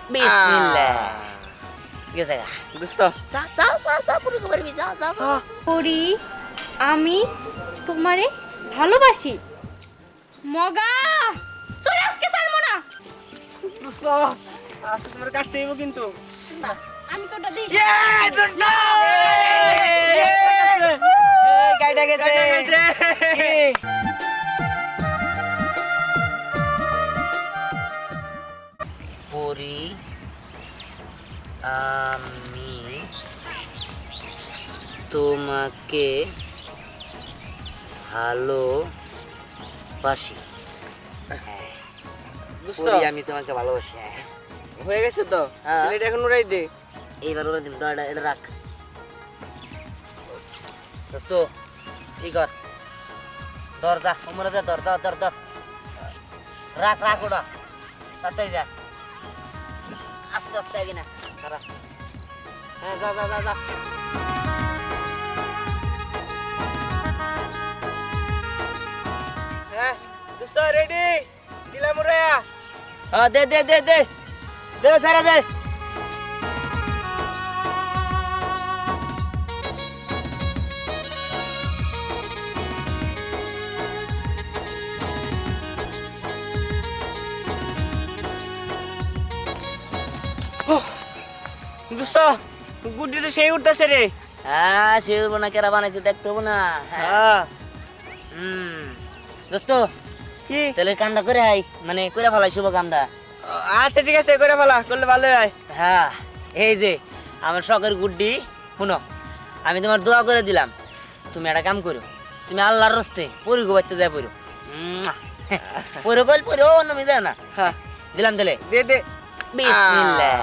বিসমিল্লাহ গেছে গা দোস্ত যা পুরো খবর বি যা যা পরি আমি তোমারে ভালোবাসি মগা তোর আজকে ছাড়বো না দোস্ত আজকে তোমার কাছে যাবো কিন্তু আমি তোটা দেই দোস্ত গাইডা গেছে পরি আমি তোমাকে ভালোবাসি দোস্ত পরি আমি তোমাকে ভালোবাসি হয়ে গেছে তো হ্যাঁ। এটা এখন উড়াই দে এইবার ওরা দিন তো এটা রাখ দোস্ত কি কর ধর যা উমরে যা ধর ধর ধর ধর রাখ রাখ ওটা তাড়াতাড়ি যা আস্তে আস্তে আগে না খারাপ হ্যাঁ যা যা যা যা হ্যাঁ দোস্ত রেডি দিলাম উড়াইয়া হ্যাঁ দে দে দে দে দে সারা দে দোস্ত গুড্ডি তো সেই উঠতেছে রে হ্যাঁ সে না কেরা বানাইছে দেখতে হবো না হ্যাঁ দোস্ত কি তাহলে কামটা করে আই মানে করে ফেলাই শুভ কামটা আচ্ছা ঠিক আছে করে ফেলা করলে ভালো হয় হ্যাঁ এই যে আমার শখের গুড্ডি শুনো আমি তোমার দোয়া করে দিলাম তুমি একটা কাম করো তুমি আল্লাহর রস্তে পরি গোবাইতে যাই পড়ো পরে কইল পরে ও নমি যায় না হ্যাঁ দিলাম তাহলে দে দে বিসমিল্লাহ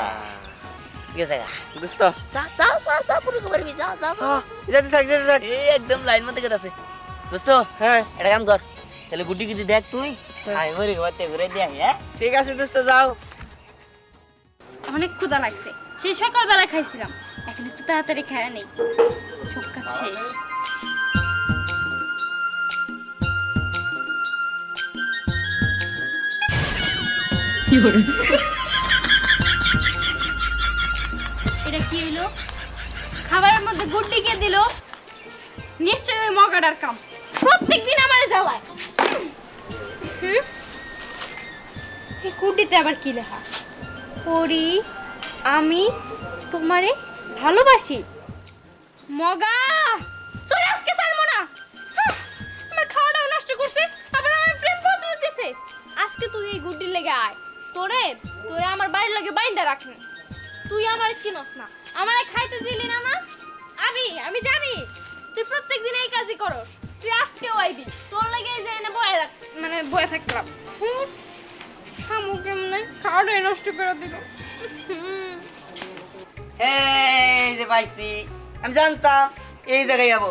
গেছে গা দোস্ত যা যা যা যা পরি গোবার বি যা যা যা যেতে থাক যেতে থাক এই একদম লাইন মধ্যে গেছে দোস্ত হ্যাঁ একটা কাম কর তাহলে গুড্ডি কিছু দেখ তুই আমি পরি গোবাইতে ঘুরে দিয়ে আই হ্যাঁ ঠিক আছে দোস্ত যাও অনেক ক্ষুধা লাগছে সেই সকালবেলা খাইছিলাম এখন একটু তাড়াতাড়ি খাওয়া নেই সব কাজ শেষ এটা কি হইলো খাবারের মধ্যে গুড্ডি কে দিল নিশ্চয়ই ওই মগাটার কাম প্রত্যেকদিন আমারে জ্বালায় এই গুড্ডিতে আবার কি লেখা পরি আমি তোমারে ভালোবাসি মগা তোর আজকে ছাড়বো না আমার খাওয়াটাও নষ্ট করছে আবার আমার প্রেম পত্র দিছে আজকে তুই এই গুড্ডির লেগে আয় তোরে তোরে আমার বাড়ির লগে বাইন্দা রাখনি তুই আমার চিনস না আমারে খাইতে দিলি না না আমি জানি তুই প্রত্যেকদিন এই কাজই করস তুই আজকেও আইবি তোর লাগে যে এনে বয়ে মানে বয়ে থাকলাম খামু কেমনে খাওয়াটাই নষ্ট করে দিল এই যে পাইছি আমি জানতাম এই জায়গায় যাবো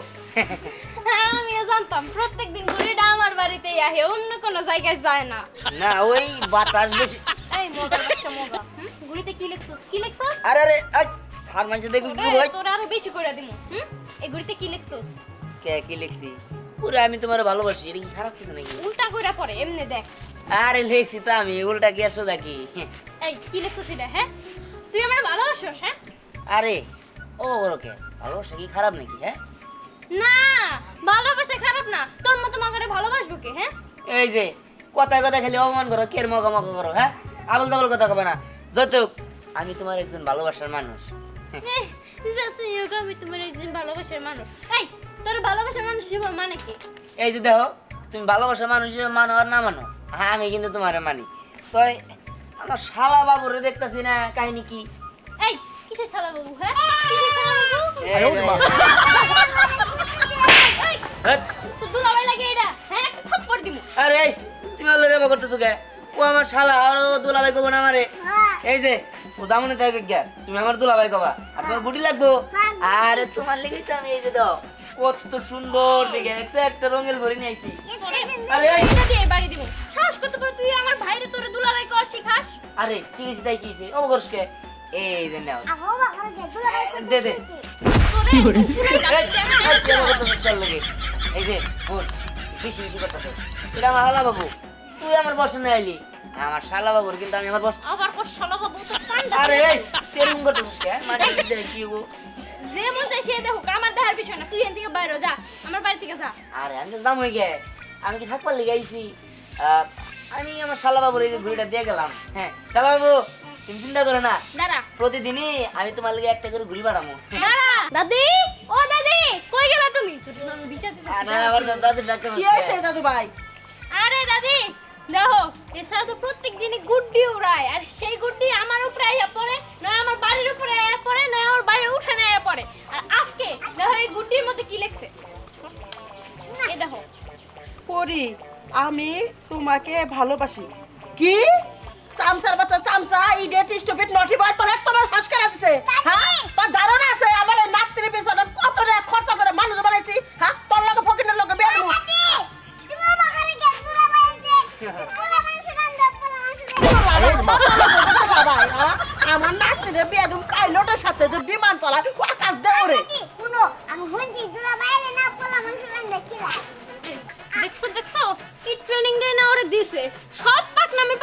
হ্যাঁ আমিও জানতাম প্রত্যেকদিন ঘুরিটা আমার বাড়িতেই আহে অন্য কোনো জায়গায় যায় না না ওই বাতাস বেশি এই মগার বাচ্চা মগা ঘুরিতে কি লিখছস আরে আরে সার মানছে দেখুন কি ভাই তোর আরো বেশি করে দিমু এই ঘুরিতে কি লিখছস কে কি লিখছি পুরো আমি তোমার ভালোবাসি এটা কি খারাপ কিছু নাকি উল্টা কইরা পড়ে এমনি দেখ আরে লিখছি তো আমি উল্টা কি আসো দেখি এই কি লিখছস এটা হ্যাঁ তুই আমার ভালোবাসিস হ্যাঁ আরে ও ওকে ভালোবাসা কি খারাপ নাকি হ্যাঁ না ভালোবাসা খারাপ না তোর মতো মগারে ভালোবাসবো কে হ্যাঁ এই যে কথায় কথা খালি অপমান করো কের মগা মগা করো হ্যাঁ আবল তাবল কথা কবে না যত আমি তোমার একজন ভালোবাসার মানুষ যতই হোক আমি তোমার একজন ভালোবাসার মানুষ এই তোর ভালোবাসার মানুষ মানে কি এই যে দেখো তুমি ভালোবাসার মানুষ হিসেবে মানো আর না মানো হ্যাঁ আমি কিন্তু তোমার মানি তো আমার শালা বাবুরে দেখতেছি না কাহিনী কি এই কিসের শালা বাবু হ্যাঁ কিসের শালা বাবু এই যে- হেৎ, তো দুলাভাই লাগে এটা হ্যাঁ একটা থাপ্পড় দিমু আরে এই, তুমি আলো দেবা করতেছো কে ও আমার শালা আর ও দুলাভাই কব না আমারে এই যে ও দামনে থাকে কে তুমি আমার দুলাভাই কবা আর তোমার গুটি লাগবো আরে তোমার লেগেই তো আমি এই যে দাও কত সুন্দর দেখে একটা রঙেল ভরে নিয়ে আইছি আরে এই, এটা দিয়ে বাড়ি দিমু সাহস কত বড় তুই আমার ভাইরে তোরে দুলাভাই কর শিখাস আরে চিনিস তাই কিছে ও করছকে এই যে নাও দে দে তোরে এই, এই, আমার কথা চল লাগে এই যে বোন বেশি বেশি করতেছে এটা আমার শালা বাবু তুই আমার বসে না আইলি আমার শালা বাবুর কিন্তু আমি আমার বস আবার কর শালা বাবু তো ঠান্ডা আরে তেরুম করতে কে মাটি দিতে কি গো যে মন চাই সে দেখো আমার দেখার বিষয় না তুই এখান থেকে বাইরে যা আমার বাড়ি থেকে যা আরে আমি তো দাম হয়ে গে আমি কি থাকবার লেগে আইছি আমি আমার শালা বাবুর এই যে ঘুড়িটা দিয়ে গেলাম হ্যাঁ শালা বাবু তুমি চিন্তা করো না দাঁড়া প্রতিদিনই আমি তোমার লেগে একটা করে ঘুড়ি বাড়াবো দাঁড়া দাদি ও দাদি কই গেলা তুমি তোর জন্য আমি বিচার দিতে আরে আবার দাদু ডাক্তার কি হয়েছে দাদু ভাই? আরে দাদি দেখো এছাড়া তো প্রত্যেক দিনই গুড্ডি উড়ায় আর সেই গুড্ডি আমার উপরে আইয়া পড়ে নয় আমার বাড়ির উপরে আইয়া পড়ে নয় আমার বাড়ির উঠানে আইয়া পড়ে আর আজকে দেখো এই গুড্ডির মধ্যে কি লেখছে এই দেখো পরি আমি তোমাকে ভালোবাসি। কি চামচার বাচ্চা চামচা ইডিয়েট স্টুপিড নটি বয় তোর এত বড় সংস্কার আছে হ্যাঁ তোর ধারণা আছে আমার এই নাতির পিছনে কত টাকা খরচ করে মানুষ বানাইছি হ্যাঁ তোর লগে ফকিনের লগে বিয়ে দেবো আমার নাতিরে বিয়ে দেবো পাইলটের সাথে যে বিমান চলায় আকাশ দেবো রে দেখছো দেখছো কি ট্রেনিং দেয় না ওরে দিছে সব পাকনামে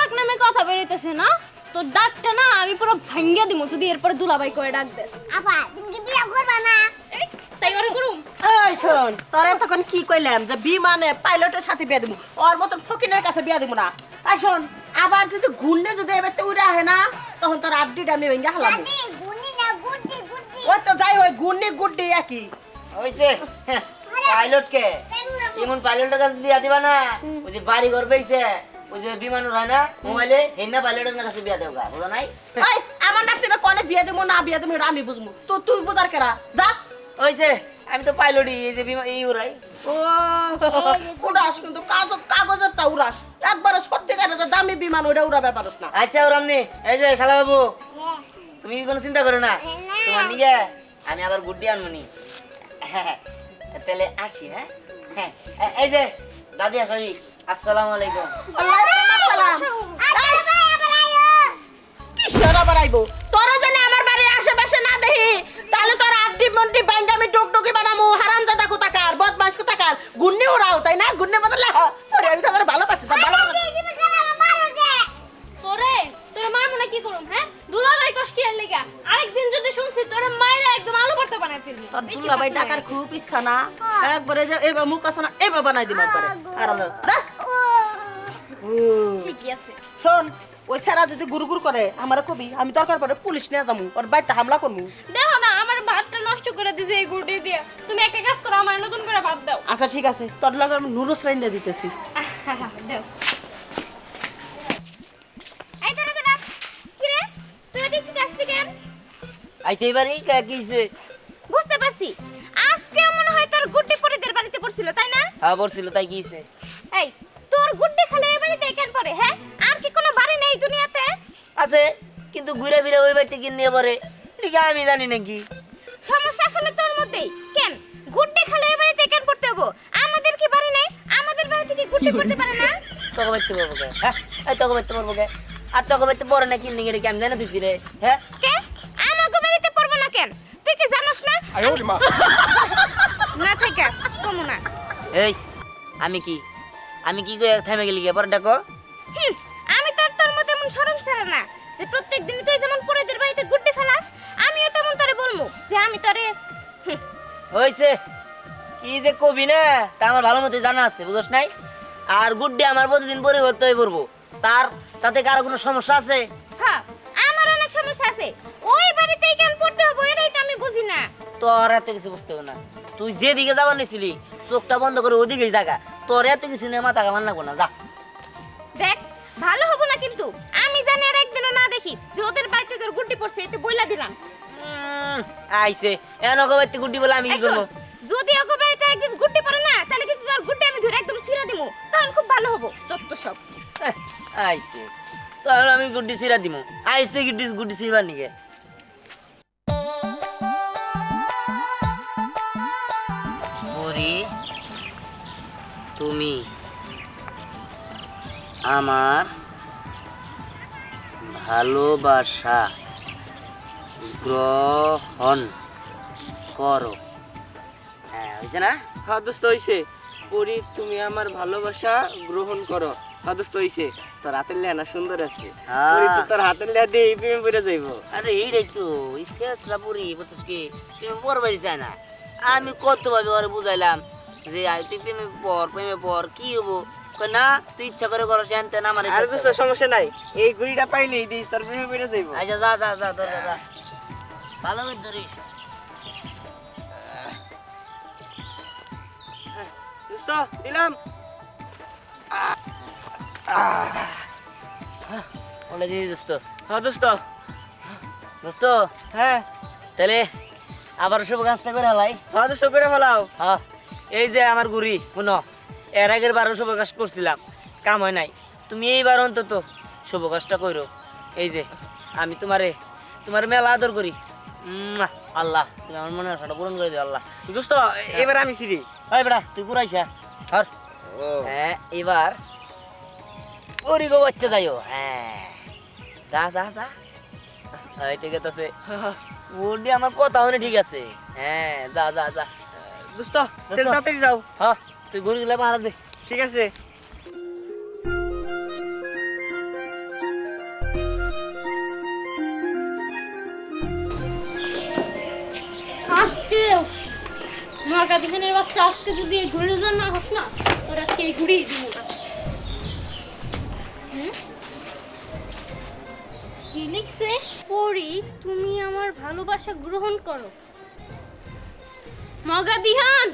কথা বেরোইতেছে না তোর দাঁতটা না আমি পুরো ভাঙ্গিয়া দিমু যদি এরপরে দুলাভাই করে ডাক দেস আপা তুমি কি বিয়া করবা না? এই, তাই ওরে করুম এই শোন তোরা তখন কি কইলাম যে বিমানে পাইলটের সাথে বিয়ে দেবো ওর মতন ফকিনের কাছে বিয়ে দেবো না। এই শোন আবার যদি ঘুরলে যদি এবার উড়ে আহে না তখন তোর আড্ডিটা আমি ভেঙে হালাম দাদি গুনি না গুড্ডি গুড্ডি ওই তো যাই ওই গুন্নি গুড্ডি একই হইছে পাইলট কে এমন পাইলটের কাছে বিয়া দিবা না ওই যে বাড়ি ঘর পেয়েছে ওই যে বিমান উড়ায় না মোবাইলে হেন্না পাইলটের কাছে বিয়া দেওয়া বুঝা নাই এই আমার নাতিরা কোনে বিয়ে দেবো না বিয়ে দেবো এটা আমি বুঝবো তো তুই বুঝার কেরা যা হইছে আমি তো পাইলটই এই যে বিমান এই উড়াই ও উড়াস কিন্তু কাগজের তা উড়াস একবারে সত্যিকারের যে দামি বিমান ওটা উড়াবে পারস না। আচ্ছা ওরামনি এই যে শালা বাবু হ্যাঁ তুমি কি কোনো চিন্তা করো না তোমার নিজে আমি আবার গুড্ডি আনবনি হ্যাঁ তাহলে আসি হ্যাঁ হ্যাঁ এই যে দাদি আসি আসসালামু আলাইকুম ওয়ালাইকুম আসসালাম। আচ্ছা ভাই আবার আইও কিসের আবার আইবো তোরা জানি আমার বাড়ির আশেপাশে না দেখি তাহলে তোর আড্ডি মন্ডি বাইন্দা আমি টুকটুকি বানামু হারামজাদা কোথাকার বদমাস কোথাকার গুন্নি উড়াও তাই না গুন্নি বদলে ওরে আমি তোদের ভালোবাসি তোর ভালো তুমি খেলা মারো যে তোরে তোরে মারমু না কি করুম হ্যাঁ দুলাভাই কষ্ট আর লাগা আরেকদিন যদি শুনছি তোরে মাইরা একদম আলু ভর্তা বানাই ফেলবি তোর দুলাভাই টাকার খুব ইচ্ছা না একবারে যে এবার মুখ আছে না এবার বানাই দিম একবারে আরাম যা ঠিকই আছে শোন ওই সারা যদি গুরুগুর করে আমার কবি আমি দরকার পড়ে পুলিশ নিয়ে যাবো ওর বাড়িতে হামলা করবো। দেখো না আমার ভাতটা নষ্ট করে দিছে এই গুড়ি দিয়ে তুমি একটা কাজ করো আমার নতুন করে ভাত দাও আচ্ছা ঠিক আছে তোর লগে আমি নুডলস রাইন দিয়ে দিতেছি। দাও এই দাঁড়া দাঁড়া কি রে তুই দেখতে আসলি কেন আইতে এবারে কিছে বুঝতে পারছি আজকে মনে হয় তোর গুড্ডি পরিদের বাড়িতে পড়ছিল তাই না হ্যাঁ বলছিল তাই কিছে এই তোর গুড্ডি খালি এই বাড়িতে কেন পড়ে হ্যাঁ আর কি কোনো বাড়ি নেই দুনিয়াতে আছে কিন্তু ঘুরে ফিরে ওই বাড়িতে কিনে পরে এটা আমি জানি নাকি সমস্যা আসলে তোর মধ্যেই কেন গুড্ডি খালি এই বাড়িতে কেন পড়তে হবো আমাদের কি বাড়ি নেই আমাদের বাড়িতে কি গুড্ডি পড়তে পারে না তোকে বাড়িতে পড়বো কে হ্যাঁ এই তোকে বাড়িতে পড়বো কে আর তোকে বাড়িতে পড়ে না কিনে গেলে কেমন জানা তুই ফিরে হ্যাঁ কে আমাকে বাড়িতে পড়বো না কেন তুই কি জানোস না না থেকে কমু না এই আমি কি কই থামে গেলি কে পরে ডাকো আমি তো আর তোর মধ্যে এমন শরম ছাড়া না যে প্রত্যেক দিন তুই যেমন পরেদের বাড়িতে গুড্ডি ফেলাস আমিও তেমন তোরে বলবো যে আমি তোরে হইছে কি যে কবি না তা আমার ভালো মতো জানা আছে বুঝছ নাই আর গুড্ডি আমার প্রতিদিন পরিবর্তন হয়ে পড়বো তাতে কারো কোনো সমস্যা আছে হ্যাঁ আমার অনেক সমস্যা আছে ওই বাড়িতেই কেন পড়তে হবে এটাই তো আমি বুঝি না তোর এত কিছু বুঝতে হবে না তুই যেদিকে যাবার নিছিলি চোখটা বন্ধ করে ওদিকেই জায়গা তোর এত কিছু নিয়ে মাথা কামান লাগবো না যা দেখ ভালো হবো না কিন্তু আমি জানি আর একদিনও না দেখি যে ওদের বাড়িতে তোর গুড্ডি পড়ছে এতে বইলা দিলাম আইছে এন বাড়িতে গুড্ডি বলে আমি কি করবো যদি ওকে বাড়িতে একদিন গুড্ডি পড়ে না তাহলে কিন্তু তোর গুড্ডি আমি ধরে একদম ছিঁড়া দিমু তখন খুব ভালো হবো তত্ত্ব সব আইছে তাহলে আমি গুড্ডি ছিড়া দিমু আইছে গুড্ডি ছিড়বার নিকে পরি তুমি আমার ভালোবাসা গ্রহণ করো হ্যাঁ হয়েছে না হ্যাঁ দোস্ত হইছে পরি তুমি আমার ভালোবাসা গ্রহণ করো সদস্য হইছে তোর হাতের লেহানা সুন্দর আছে হ্যাঁ। ওই তো তোর হাতের লেহা দিয়ে প্রেমে পড়ে যাইবো আরে এইটাই তো স্কেচটা পুরি বুঝছিস কি তুমি পড়বাই চাই না আমি কতভাবে ওরে বুঝাইলাম যে তুই প্রেমে পর কি হবো কই না তুই ইচ্ছা করে করো শান্তি না মানে আর দোস্ত সমস্যা নাই এই ঘুড়িটা পাইলেই দিস তোর প্রেমে পড়ে যাইবো আচ্ছা যা যা যা ধর যা ভালো করে ধরিস দোস্ত দিলাম বলে দিদি দোস্ত হ্যাঁ দোস্ত দোস্ত হ্যাঁ তাহলে আবার সব কাজটা করে হলাই হ্যাঁ দোস্ত করে ফেলাও হ্যাঁ এই যে আমার গুড়ি শুনো এর আগের বারও শুভ কাজ করছিলাম কাম হয় নাই তুমি এইবার অন্তত শুভ কাজটা করো এই যে আমি তোমার মেলা আদর করি আল্লাহ তুমি আমার মনের আশাটা পূরণ করে দিও আল্লাহ দোস্ত এবার আমি সিরি হয় বেটা তুই ঘুরাইছা আর হ্যাঁ এবার ওরি গো বাচ্চা যাইও হ্যাঁ যা যা যা এই ঠিক আছে ওডি আমার কথা হনে ঠিক আছে হ্যাঁ যা যা যা দোস্ত তাড়াতাড়ি যাও হ্যাঁ তুই ঘুরে গেলে পাহারা দে ঠিক আছে আজকে মগা দিনের বাচ্চা আজকে যদি এই ঘুড়ির জন্য না হোস না তোর আজকে এই ঘুড়ি দিব না কি লিখছে পড়ি তুমি আমার ভালোবাসা গ্রহণ করো মগা দিহান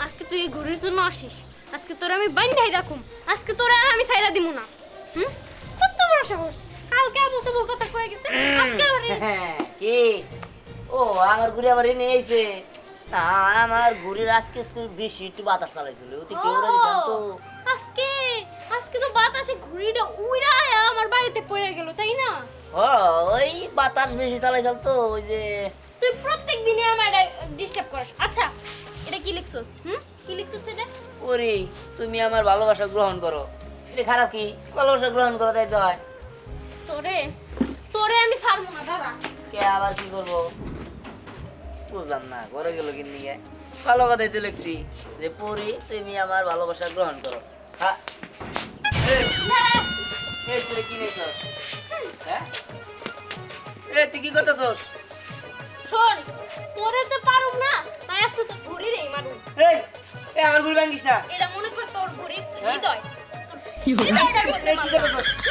আজকে তুই এই ঘুড়ির জন্য আসিস আজকে তোর আমি বান্ধাই রাখুম আজকে তোর আর আমি ছাইরা দিব না কত বড় সাহস কালকে আবু তো কথা কয়ে গেছে আজকে আবার কি ও আমার ঘুরে আবার এনে আইছে না আমার ঘুরির আজকে বেশি একটু বাতাস চালাইছিল অতি কেউরা দিতাম তো আজকে আজকে তো বাতাসে ঘুড়িটা উড়ায় আমার বাড়িতে পড়ে গেল তাই না ও ওই বাতাস বেশি চালাইছিল তো ওই যে তুই প্রত্যেক দিনে আমার ডিস্টার্ব করিস আচ্ছা এটা কি লিখছস কি লিখছস এটা ওরে তুমি আমার ভালোবাসা গ্রহণ করো এটা খারাপ কি ভালোবাসা গ্রহণ করো তাই তো হয় তোরে তোরে আমি ছাড়বো না দাদা কে আবার কি করবো বুঝলাম না ঘরে গেল কিনে গিয়ে ভালো কথাই তো লিখছি যে পরি তুমি আমার ভালোবাসা গ্রহণ করো হ্যাঁ এই তুই কি নেছস হ্যাঁ এই তুই কি করতেছস শোন তোরে তো পারুম না তাই আজকে তো ঘুড়ি রে মানু এই এই আমার ঘুরে ভাঙিস না এটা মনে কর তোর ঘুড়ি হৃদয়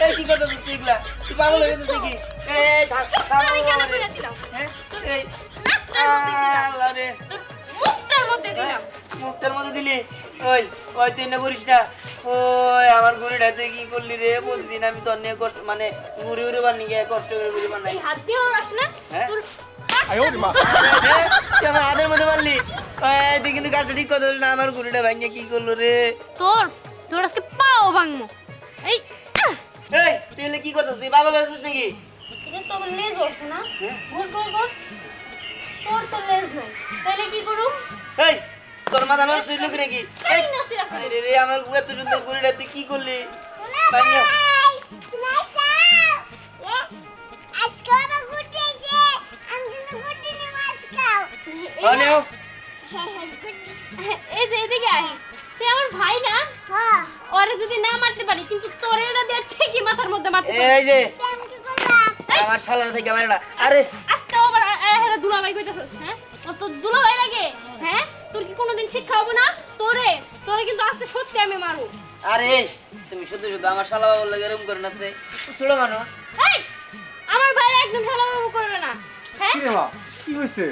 এই কি করতেছস তুই এগুলা তুই পাগল হয়ে গেছিস নাকি এই থাক আমি কেন করে দিলাম হ্যাঁ এই নাকটার মধ্যে দিলাম আল্লাহ রে তোর মুখটার মধ্যে দিলাম মুখটার মধ্যে দিলি ওই ওই তুই না করিস না ওই আমার ঘুরিটা তুই কি করলি রে প্রতিদিন আমি তোর নিয়ে কষ্ট মানে ঘুরে ঘুরে বানি গিয়ে কষ্ট করে ঘুরে বানাই এই হাত দিয়েও রাস না হ্যাঁ? তোর তুই আমার হাতের মধ্যে মারলি তুই কিন্তু কাজটা ঠিক কথা বললি না আমার ঘুরিটা ভাঙিয়ে কি করলো রে তোর তোর আজকে পাও ভাঙমু এই এই তুই এলে কি করছিস তুই পাগল হয়েছিস নাকি তোর তো আবার লেজ ওঠে না গোল গোল গোল তোর তো লেজ নাই তাহলে কি করু এই তোর মাথা নষ্ট হইল কি নাকি এই এই নসি রাখ আরে রে আমার এত সুন্দর ঘুরিটা তুই কি করলি দুলা ভাঙিয়ে ভাই নাইসা আজকে আমার গুটি যে আমি কিন্তু গুটি নিয়ে মাছ খাও আনেও এই যে এদিকে আয় তুই আমার ভাই না হ্যাঁ ওরে যদি না মারতে পারি কিন্তু তোর এটা দিয়ে ঠিকই মাথার মধ্যে মারতে পারি এই যে আমি কি করলাম আমার শালার থেকে আমার এটা আরে আজকে আবার হেরা দুলাভাই কইতাছস হ্যাঁ ও তো দুলাভাই লাগে হ্যাঁ তোর কি কোনোদিন শিক্ষা হবে না তোরে তোরে কিন্তু আজকে সত্যি আমি মারবো আরে তুমি শুধু শুধু আমার শালা বাবার লাগে এরকম করে নাচে ছোট মানুষ এই আমার ভাই একদম ভালোভাবে করবে না হ্যাঁ কি রে মা কি হয়েছে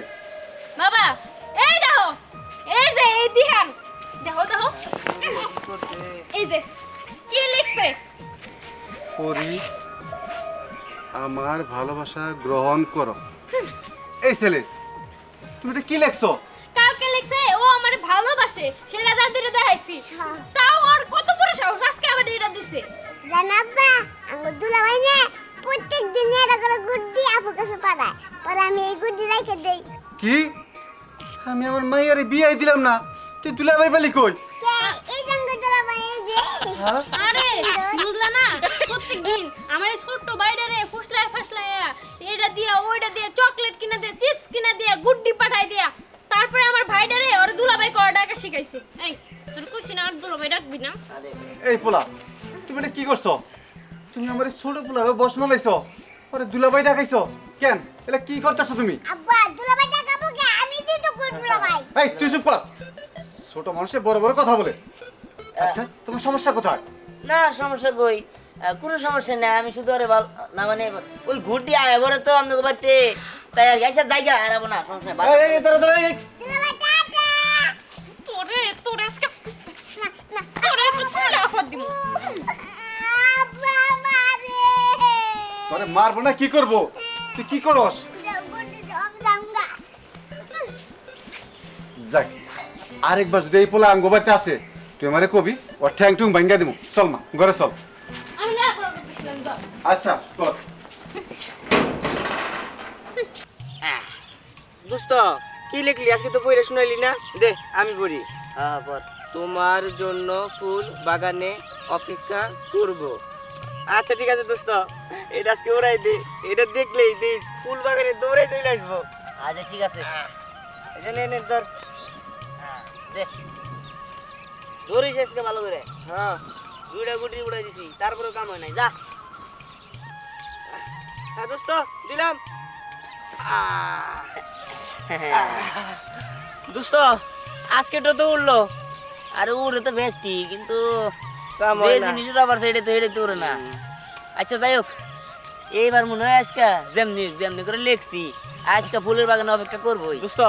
বাবা এই দেখো এই যে এই দিহান দেখো দেখো এই যে কি লিখছে পরি আমার ভালোবাসা গ্রহণ করো এই ছেলে তুমি এটা কি লেখছো কালকে লিখছে ও আমার ভালোবাসে সেটা দাদিরে দেখাইছি তাও আর কত বড় সাহস আজকে আবার এটা দিছে জানাব্বা আমার দুলা ভাই না প্রত্যেক দিন এটা করে গুড্ডি আপু কাছে পাঠায় পরে আমি এই গুড্ডি রেখে দেই কি আমি আমার মাইয়ারে বিয়ে দিলাম না তুই দুলাভাই বলি কই কে এই জঙ্গ দুলা ভাই এই যে আরে বুঝলা না প্রত্যেকদিন আমার এই ছোট্ট বাইরে ফুসলায় ফাসলায় এটা দিয়া ওইটা দিয়া চকলেট কিনা দিয়া চিপস কিনা দিয়া গুড্ডি পাঠাই দিয়া তারপরে আমার ভাইটারে ওর দুলাভাই করা ডাকা শিখাইছে এই তোর কইছি না আর দুলাভাই ডাকবি না এই পোলা তুমি এটা কি করছো? তুমি আমার এই ছোট পোলারে বস মালাইছো, ওরে দুলাভাই ডাকাইছো কেন? এটা কি করতেছো তুমি? আব্বা দুলাভাই টাকাবো কে? আমি দিই তো কোন দুলাভাই? এই তুই চুপ কর। ছোট মানুষে বড় বড় কথা বলে। আচ্ছা তোমার সমস্যা কোথায়? না সমস্যা কই, কোনো সমস্যা নেই। আমি শুধু আরে না মানে ওই ঘুরটি আয় বলে তো আমি বাড়তে তাই আচ্ছা জায়গা হারাবো না, সমস্যা নেই। এই দাঁড়া দাঁড়া, এই দুলাভাই টাকা। তোরে আজকে তোরে তুই আফাত দিব। আব্বা মারে। তোরে মারবো না কি করবো? তুই কি করস? গুড্ডি জম জাঙ্গা। যাক, আরেকবার যদি এই পোলা আঙ্গ বাড়িতে আসে তুই আমারে কবি ওর ঠ্যাং টুং ভাঙ্গা দিব। চল মা ঘরে চল। আমি না করব বুঝলাম তো। আচ্ছা চল। দোস্ত কি লিখলি আজকে তো বইরে শুনাইলি না? দে আমি পড়ি। হ্যাঁ পর। তোমার জন্য ফুল বাগানে অপেক্ষা করব। আচ্ছা ঠিক আছে দোস্ত, এটা আজকে ওরাই দে, এটা দেখলেই দে ফুল বাগানে দৌড়াই চলে আসবো। আচ্ছা ঠিক আছে। এই যে নে ধর। দে ধরিস আজকে ভালো করে। হ্যাঁ দুইটা গুটি উড়াই দিছি, তারপরে কাম হয় নাই। যা হ্যাঁ দোস্ত দিলাম। দোস্ত আজকে তো উঠলো। আরে উড়ে তো ব্যক্তি, কিন্তু কাম যে হয় না। জিনিসটা আবার সেটা তো এটা তো উড়ে না। আচ্ছা যাই হোক, এইবার মনে হয় আজকে যেমনি যেমনি করে লিখছি আজকে ফুলের বাগানে অপেক্ষা করবোই। দোস্ত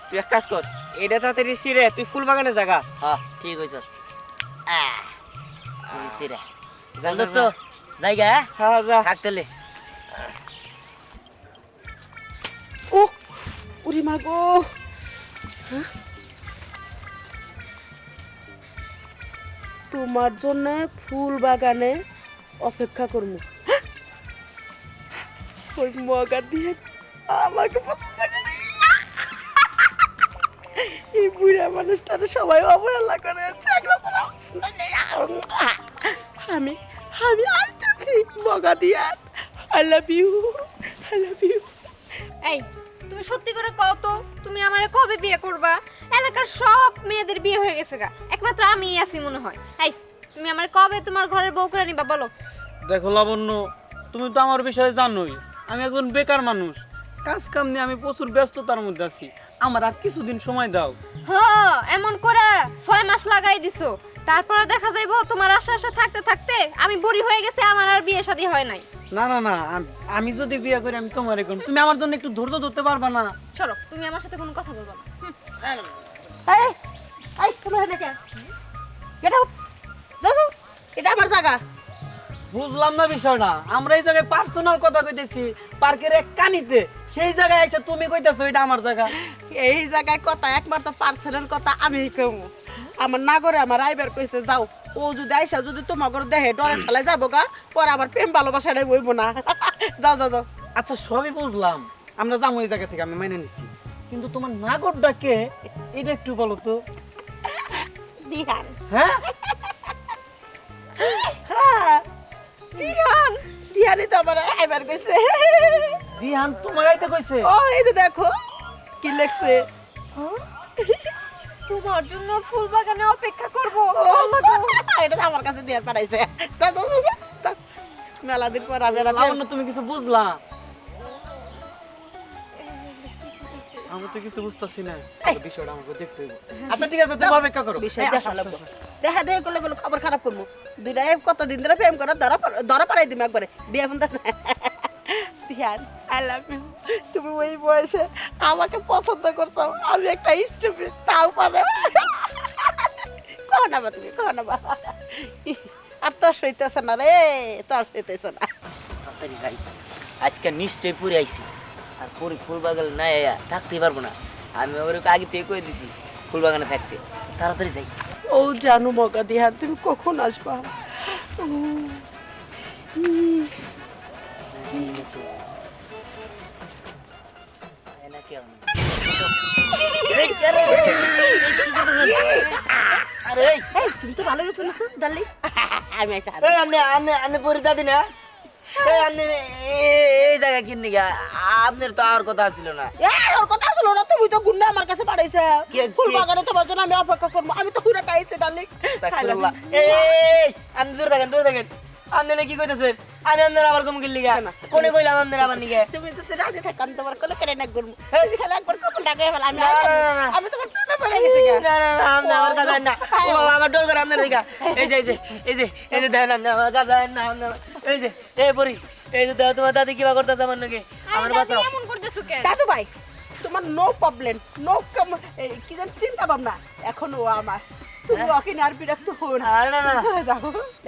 তুই এক কাজ কর, এটা তাড়াতাড়ি সিরে তুই ফুল বাগানে জাগা। হ্যাঁ ঠিক হয়েছে। সিরা যা, দোস্ত যা। জায়গা হ্যাঁ যা। থাকতেলে। ও উরি মা গো, তোমার জন্য ফুল বাগানে অপেক্ষা করবো। ওই মগা দিয়ে আমাকে পছন্দ করে। এই বুড়া মানুষটারে সবাই অবহেলা করে। আমি আমি আসতেছি মগা দিয়া। I love you, I love you. এই তুমি সত্যি করে কও তো, তুমি আমারে কবে বিয়ে করবা? এলাকার সব মেয়েদের বিয়ে হয়ে গেছে গা, একমাত্র আমিই আছি মনে হয়। এই তুমি আমার কবে তোমার ঘরের বউ করে নিবা বলো? দেখো লাবণ্য, তুমি তো আমার বিষয়ে জানোই, আমি একজন বেকার মানুষ। কাজ কাম নিয়ে আমি প্রচুর ব্যস্ততার মধ্যে আছি। আমার আর কিছুদিন সময় দাও। হ্যাঁ এমন করে 6 মাস লাগাই দিছো, তারপরে দেখা যাইবো তোমার আশা আশা থাকতে থাকতে আমি বুড়ি হয়ে গেছি, আমার আর বিয়ে শাদী হয় নাই। না না না, আমি যদি বিয়ে করি আমি তোমার এখন, তুমি আমার জন্য একটু ধৈর্য ধরতে পারবা না? চলো তুমি আমার সাথে কোনো কথা বলবা না। এই এই তুমি এখানে কে? Get out. দাদু এটা আমার জায়গা। বুঝলাম না বিষয়টা। আমরা এই জায়গায় পার্সোনাল কথা কইতেছি, পার্কের এক কানিতে, সেই জায়গায় এসে তুমি কইতেছো এটা আমার জায়গা। এই জায়গায় কথা একমাত্র পার্সোনাল কথা আমি কমু। আমার না করে আমার আইবার কইছে যাও, ও যদি আইসা যদি তোমার ঘরে দেখে ডরে ফেলে যাবো গা, পরে আবার প্রেম ভালোবাসাটাই বইব না। যাও যাও যাও। আচ্ছা সবই বুঝলাম, আমরা যাবো এই জায়গা থেকে, আমি মেনে নিছি, কিন্তু তোমার নাগরটা কে এটা একটু বলো তো। দিহান। হ্যাঁ হ্যাঁ দিহান, দিহানই তো আমার আইবার কইছে। দিহান তোমার আইতে কইছে? ও এই যে দেখো কি লেখছে। তোমার জন্য ফুল বাগানে অপেক্ষা করব। এটা তো আমার কাছে দিয়ে পাঠাইছে। যাও, যাও, যাও, যাও। মেলা দিন পর আমি একটা প্রেম- লাবণ্য তুমি কিছু বুঝলা? আমি তো কিছু বুঝতেছি না, বিষয়টা আমাকে দেখতে হইব। আচ্ছা ঠিক আছে, তুমি অপেক্ষা করো। বিষয় দেখা লাগবো। দেখা দেখে করলে গেলো খবর খারাপ করবো। দুইটা কতদিন ধরে প্রেম করে ধরা পারাই দিম একবারে বিয়ে ফোন দেখ। ধ্যান আই লাভ ইউ। তুমি ওই বয়সে আমাকে পছন্দ করছো, আমি একটা স্টুপিড, তাও পারে। কহ না বা তুমি, কহ না বা। আর তোর সইতেছে না রে, তোর সইতেছে না। তাড়াতাড়ি যাই, আজকে নিশ্চয়ই পুরে আইছি। আর পুরি ফুল বাগানে না আয়া থাকতেই পারবো না। আমি ওরকে আগে থেকে কয়ে দিছি ফুল বাগানে থাকতে। তাড়াতাড়ি যাই। ও জানু মগা দিহান, তুমি কখন আসবা? আরে এই তুমি তো ভালো গেছো ডার্লিং। আমি একটা আমি পরে দাদি না। এই জায়গা কিনে গা আপনার তো আর কথা ছিল না। ওর কথা শুনো না, তুমি তো গুন্ডা আমার কাছে পাঠাইছে কে- ফুল কে? বাগানে তোমার জন্য আমি অপেক্ষা করবো, আমি তো ঘুরে তাইছি ডার্লিং। আস্তাগফিরুল্লাহ। এই আপনি দূরে থাকেন, দূরে থাকেন। আপনি কি কইতেছেন? আমি আপনার আবার কম গেলি গা কোনে কইলাম আপনার আবার নিগে? তুমি যদি রাজি থাকো আমি তোমার কোলে কেড়ে না করবো, হ্যাঁ। তুমি খালি একবার কখন ডাকে ফেলা, আমি না, আর না, না, না। আমি তোমার প্রেমে পড়ে গেছি গা। না না না আপনি আমার কাছে আইন না। ও বাবা, আমার ডর করে আপনার দিকে। এই যে দেখেন আপনি আমার কাছে আইন না। এই যে এই পরি, এই যে দেখো তোমার দাদি কিবা করতেছে আমার নাকি, আমার দাদি বাঁচাও। এমন করতেছো কেন? দাদু ভাই তোমার নো প্রবলেম, নো কি যেন চিন্তা ভাবনা, এখন ও আমার, তুমি ওকে নিয়ে আর বিরক্ত হো না, আরে না, না, না। চলে যাও।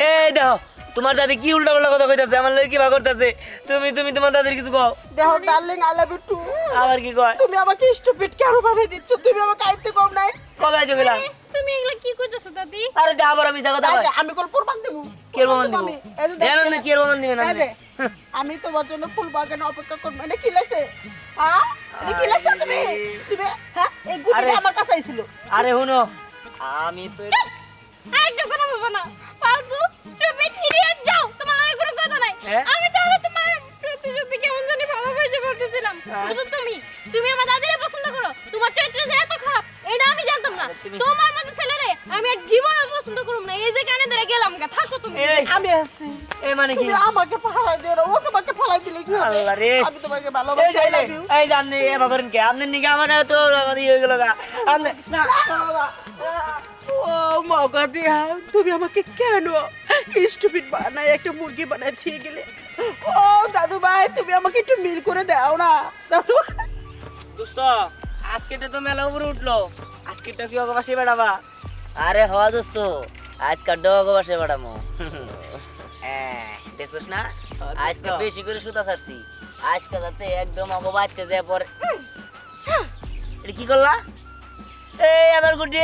এই দেখো তোমার দাদি কি উল্টা পাল্টা কথা কইতাছে, আমার লাগে কিবা করতেছে। তুমি তুমি তোমার দাদির কিছু কও। দেখো darling I love you too. আবার কি কয়? তুমি আমাকে স্টুপিড কেন বানিয়ে দিচ্ছ, তুমি আমাকে আইতে কম নাই। কবে আইছো গেলাম? তুমি এগুলা কি কইতেছো দাদি? আরে যা আবার আমি যা কথা এই কয়। যে, আমি কোন প্রমাণ দেব? কি এর প্রমাণ দিব? আমি, এই যে জানেন না দেখছেন? কি এর প্রমাণ দিবেন এই আপনি? যে, আমি তোমার জন্য ফুল বাগানে অপেক্ষা করবো, এটা কি লাগছে? হ্যাঁ? এটা কি লাগছে তুমি? তুমি, হ্যাঁ? এই গুটিটা আরে- আমার কাছে আইছিল। আরে শুনো, আমি তো একটা কথা বলবো না, ফালতু তুমি ইডিয়েট, যাও, তোমার আর কোনো কথা নাই। হ্যাঁ? আমি তাহলে তোমার প্রতিযোগিতা কেমন জানি ভালোবাসে বলতেছিলাম, হ্যাঁ। শুধু তুমি আমার দাদিরে পছন্দ করো, তোমার চরিত্র যে এত খারাপ এটা আমি জানতাম না। তুমি- তোমার মতো ছেলেরে আমি আর জীবনে পছন্দ করব না। এই যে কানে ধরে গেলাম গা, থাকো তুমি। এই আমি আছি। এই মানে কি? তুমি আমাকে ফালাই দিও না, ও তোমাকে ফালাই দিলে কি হবে? আল্লাহ রে। আমি তোমাকে এই ভালোবাসি, যে I love you। এই যে আপনি এবার করেন কে? আপনি নিকে আমার তো ইয়ে হয়ে গেল গা। আপনি না ও মগা দিয়া, তুমি আমাকে কেন স্টুপিড বানাই একটা মুরগি বানাই দিয়ে গেলে? ও দাদু ভাই, তুমি আমাকে একটু মিল করে দাও না দাদু। দোস্ত, আজকেটা তো মেলা উপরে উঠলো। আজকেটা কি অগবাসে বেড়াবা? আরে হওয়া দোস্ত, আজকাল ডগবাসে বেড়ামো। হ্যাঁ দেখছিস না, আজকে বেশি করে সুতা ছাড়ছি। আজকে যাতে একদম অগবাজতে যায় পরে। এটা কি করলা? এই আবার গুড্ডি,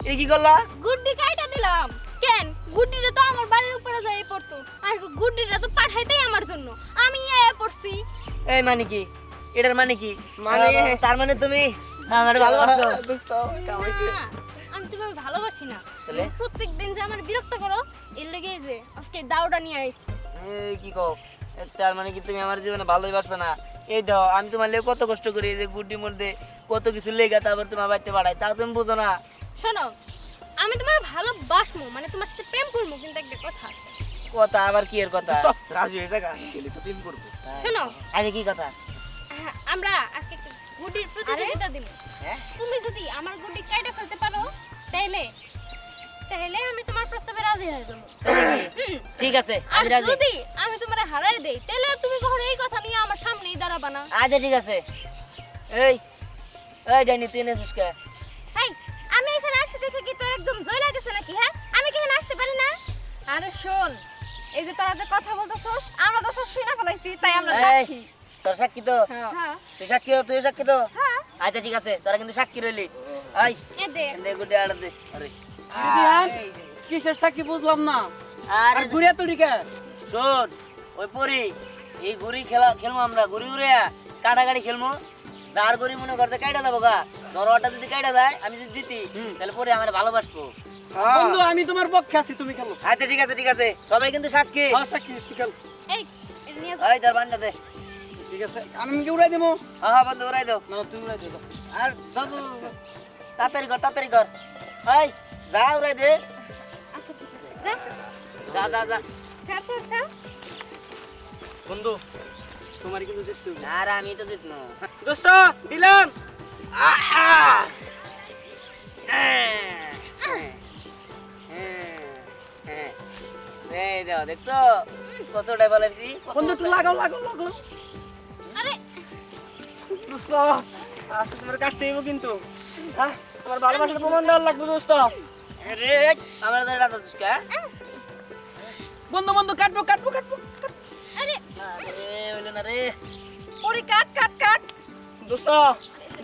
এটা কি করলা? গুড্ডি কাইটা দিলাম কেন? গুড্ডিটা তো আমার বাড়ির উপরে যাই পড়তো, আর গুড্ডিটা তো পাঠাইতেই আমার জন্য, আমি আয়া পড়ছি। এই মানে কি? এটার মানে কি? মানে- তার মানে তুমি আমার ভালোবাসো? দোস্ত, না, আমি তোমাকে ভালোবাসি না। তাহলে? প্রত্যেক দিন যে আমার বিরক্ত করো, এর লেগে এই যে আজকে দাওটা নিয়ে আইছি। এই কি কও? তার মানে কি তুমি আমার জীবনে ভালোই বাসবে না? এই দাও, আমি তোমার লেগে কত কষ্ট করি, এই যে গুড্ডির মধ্যে কত কিছু লেগে তারপর তোমার বাড়িতে পাঠাই, তাও তুমি বুঝো না। শোনো, আমি তোমার ভালোবাসমু, মানে তোমার সাথে প্রেম করবো, কিন্তু একটা কথা আছে। কথা আবার কি এর কথা? রাজি হয়ে থাকা গেলে তো প্রেম করবো। শোনো, আরে কি কথা? আমরা আজকে একটা গুডির প্রতিযোগিতা দিব। হ্যাঁ? তুমি যদি আমার গুডি কাইটা ফেলতে পারো, তাহলে তাহলে আমি তোমার প্রস্তাবে রাজি হয়ে যাবো। তাই নাকি? হুম। ঠিক আছে, আর আমি রাজি। যদি আমি তোমারে হারাই দেই, তাহলে আর তুমি কখনো এই কথা নিয়ে আমার সামনেই দাঁড়াবা না। আচ্ছা ঠিক আছে। এই এই ডাইনি, তুই এনেছিস কে? হাই, আমি এখানে আসতে দেখে কি তোর একদম জয় লাগেছে নাকি? হ্যাঁ, আমি কি এখানে আসতে পারি না? আরে শোন, এই যে তোরা যে কথা বলতেছস, আমরা তো সব শুনে ফেলাইছি, তাই আমরা এই, সাক্ষী। তোর সাক্ষী তো? হ্যাঁ তুই সাক্ষী তো? তুই সাক্ষী তো? হ্যাঁ, আচ্ছা ঠিক আছে, তোরা কিন্তু সাক্ষী রইলি। আই এ দে। দে গুড্ডি আড়া দে। আরে এই যে। কিসের সাক্ষী বুঝলাম না। আরে আর ঘুরিয়া তো ঢিকা শোন, ওই পরি এই ঘুরি খেলবো আমরা, ঘুরি ঘুরে কাটাকাটি খেলবো। যার ঘুরি মনে করতে কাইটা যাবো গা, ধরোটা যদি কাইটা যায়, আমি যদি জিতি তাহলে পরে আমার ভালোবাসবো। বন্ধু, আমি তোমার পক্ষে আছি, তুমি খেলো। আচ্ছা ঠিক আছে, ঠিক আছে, সবাই কিন্তু সাক্ষী। হ্যাঁ, সাক্ষী, তুই খেল। এই, এটা নিয়ে যাও। ওই ধর বান্ধা দে। ঠিক আছে, আমি কি উড়াই দেবো? হ্যাঁ হ্যাঁ বন্ধু উড়াই দাও। না, তুই উড়াই দে, দাও। আর দাদু তাড়াতাড়ি কর, তাড়াতাড়ি কর। এই যা উড়াই দে। আচ্ছা ঠিক আছে, যা। যা যা যা। যা, যা, যা। বন্ধু, তোমার কিন্তু জিততে হবে। আর আমি তো জিতনো। দোস্ত, দিলাম। এই দাও, দেখছো কতটাই বলেছি। বন্ধু, তুই লাগাও, লাগাও, লাগাও। আরে, দোস্ত, আজকে তোমার কাজটা হইব কিন্তু। হ্যাঁ, তোমার ভালোবাসার প্রমাণ দেওয়ার লাগবে দোস্ত। রে আমার তো এটা দছিস কা? বন্ধু, বন্ধু, কাটবো, কাটবো, কাটবো, কাটবো। আরে, আরে হইলো না রে। পরি কাট কাট কাট। দোস্ত,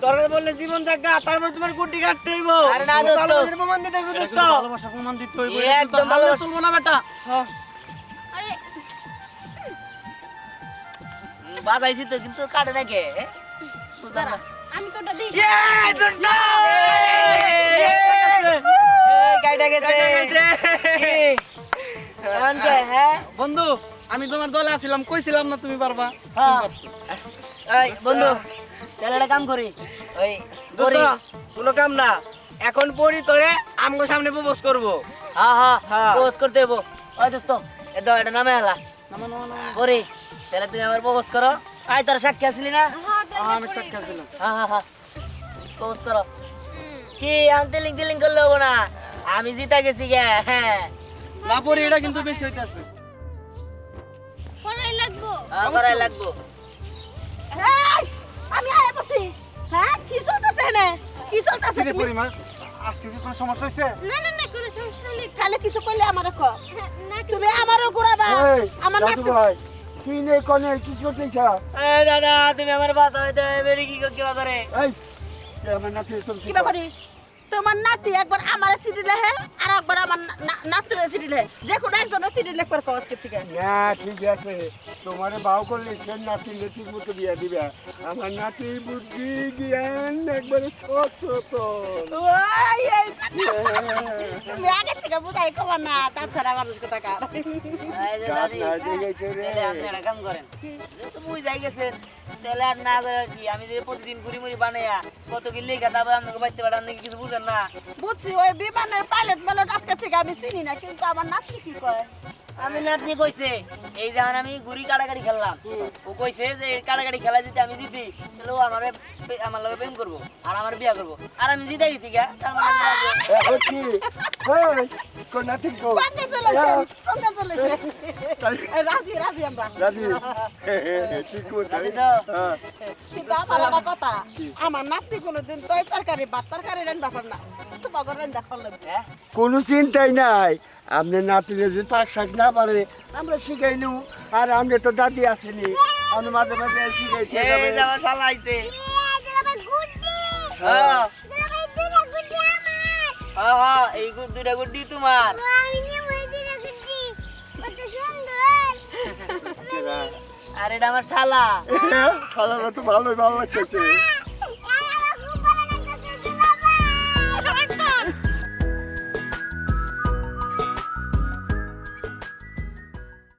দরকার বললে জীবন জায়গা, তারপর তোমার গুটি কাটতে হইব। আরে না দোস্ত। ভালোবাসার প্রমাণ দিতে হইব দোস্ত। ভালোবাসার প্রমাণ দিতে হইব। একদম ভালো ভালোবাসা। চলবো না বেটা। হ্যাঁ। আরে, বাজাইছি তো কিন্তু কাটে না কে? বুঝলাম দাঁড়া, না। আমি তো ওটা দিই। এই দোস্ত! কাইটা গেছে। বন্ধু, আমি তোমার দলে আছিলাম, কইছিলাম না তুমি পারবা। হ্যাঁ। তুমি পারছো। এই বন্ধু তাহলে একটা কাম করি ওই করি দোস্ত কোনো কাম না, এখন পরি তোরে আমগো সামনে প্রপোজ করব। হ্যাঁ হ্যাঁ হ্যাঁ। প্রপোজ করতে দেবো। ওই দোস্ত এটা নামে এলা করি তাহলে তুমি আমার প্রপোজ করো। আই তোর সাক্ষী আসলি না? আমি সাক্ষী ছিলাম। হ্যাঁ হ্যাঁ হ্যাঁ প্রপোজ করো। কি আনতে লিঙ্ক দিলিং করলে হবো না, আমি জিতা গেছি গে। হ্যাঁ না পরি এটা কিন্তু বেশি হইতাছে। পড়াই লাগবো। করাই লাগবো। এই, আমি আয়া পড়ছি। হ্যাঁ কি চলতেছে এনে? কি চলতেছে কিরে তুমি? পরিমা আজকে কি কোনো সমস্যা হইছে? না না না কোনো সমস্যা নেই। খালি কিছু করলে আমারে কো। না তুমি আমারও ঘুরাবা। আমার নাতি ভাই তুই নে কনে কি করতে চা এই দাদা তুমি আমার বাতা হইতে বেরি কি কি করে? এই আমার নাতি তুমি কি ব্যাপারে? তোমার নাতি একবার আমার সিডি লেহে আর একবার আমার নাতির সিডি লেহে। যে কোনো একজনের সিডি লেখবার কস কে থেকে। না ঠিক আছে তোমারে বাউ করলে সে নাতি ঠিক মতো বিয়া দিবা আমার নাতি বুদ্ধি জ্ঞান একবারে ছোট তো ওই এই তুমি আগে থেকে বুঝাই কবা না তাছাড়া মানুষ কথা কার। এই যে দাদি না দেখেছে রে তাহলে আপনি একটা কাম করেন, যেহেতু মুই যাই গেছেন তাহলে আর না করে কি আমি যে প্রতিদিন ঘুরি মুড়ি বানাইয়া কত কি লেখা তারপর আপনাকে বাঁচতে পারেন, আপনি কি কিছু বুঝেন না? বুঝছি ওই বিমানের পাইলট মাইলট আজকে থেকে আমি চিনি না, কিন্তু আমার নাতি কি কয়? আমি নাতনি কইছে এই যখন আমি ঘুরি কাটাকাটি খেললাম, ও কইছে যে এই কাটাকাটি খেলা যদি আমি জিতি তাহলে ও আমার লগে প্রেম করবো আর আমার বিয়া করবো। আর আমি জিতে গেছি গা, তার মানে আমি রাজি। হচ্ছি এই কোন নাতি কো কংগ্রেচুলেশন রাজি রাজি আমরা রাজি ঠিক কথা রাজি তো? হ্যাঁ কিন্তু আমার একটা কথা, আমার নাতি কোনোদিন তো তরকারি ভাত তরকারি রান্না পার না, তোমাকে রান্না করলাম। হ্যাঁ? কোনো চিন্তাই নাই আপনার নাতিরে যদি পাক শাক না পারে আমরা শিখাই নেব আর আমরা তো দাদি আসেনি আমি মাঝে মাঝে শিখাইতে এই যে আমার শালা আইছে। দুলাভাই গুড্ডি হ্যাঁ দুলাভাই দুলা গুড্ডি আমার হ্যাঁ হ্যাঁ এই দুইটা গুড্ডি তোমার। আমি নিব এই দুলা গুড্ডি কত সুন্দর আর এটা আমার শালা। খেলাটা তো ভালোই ভালো লাগতেছে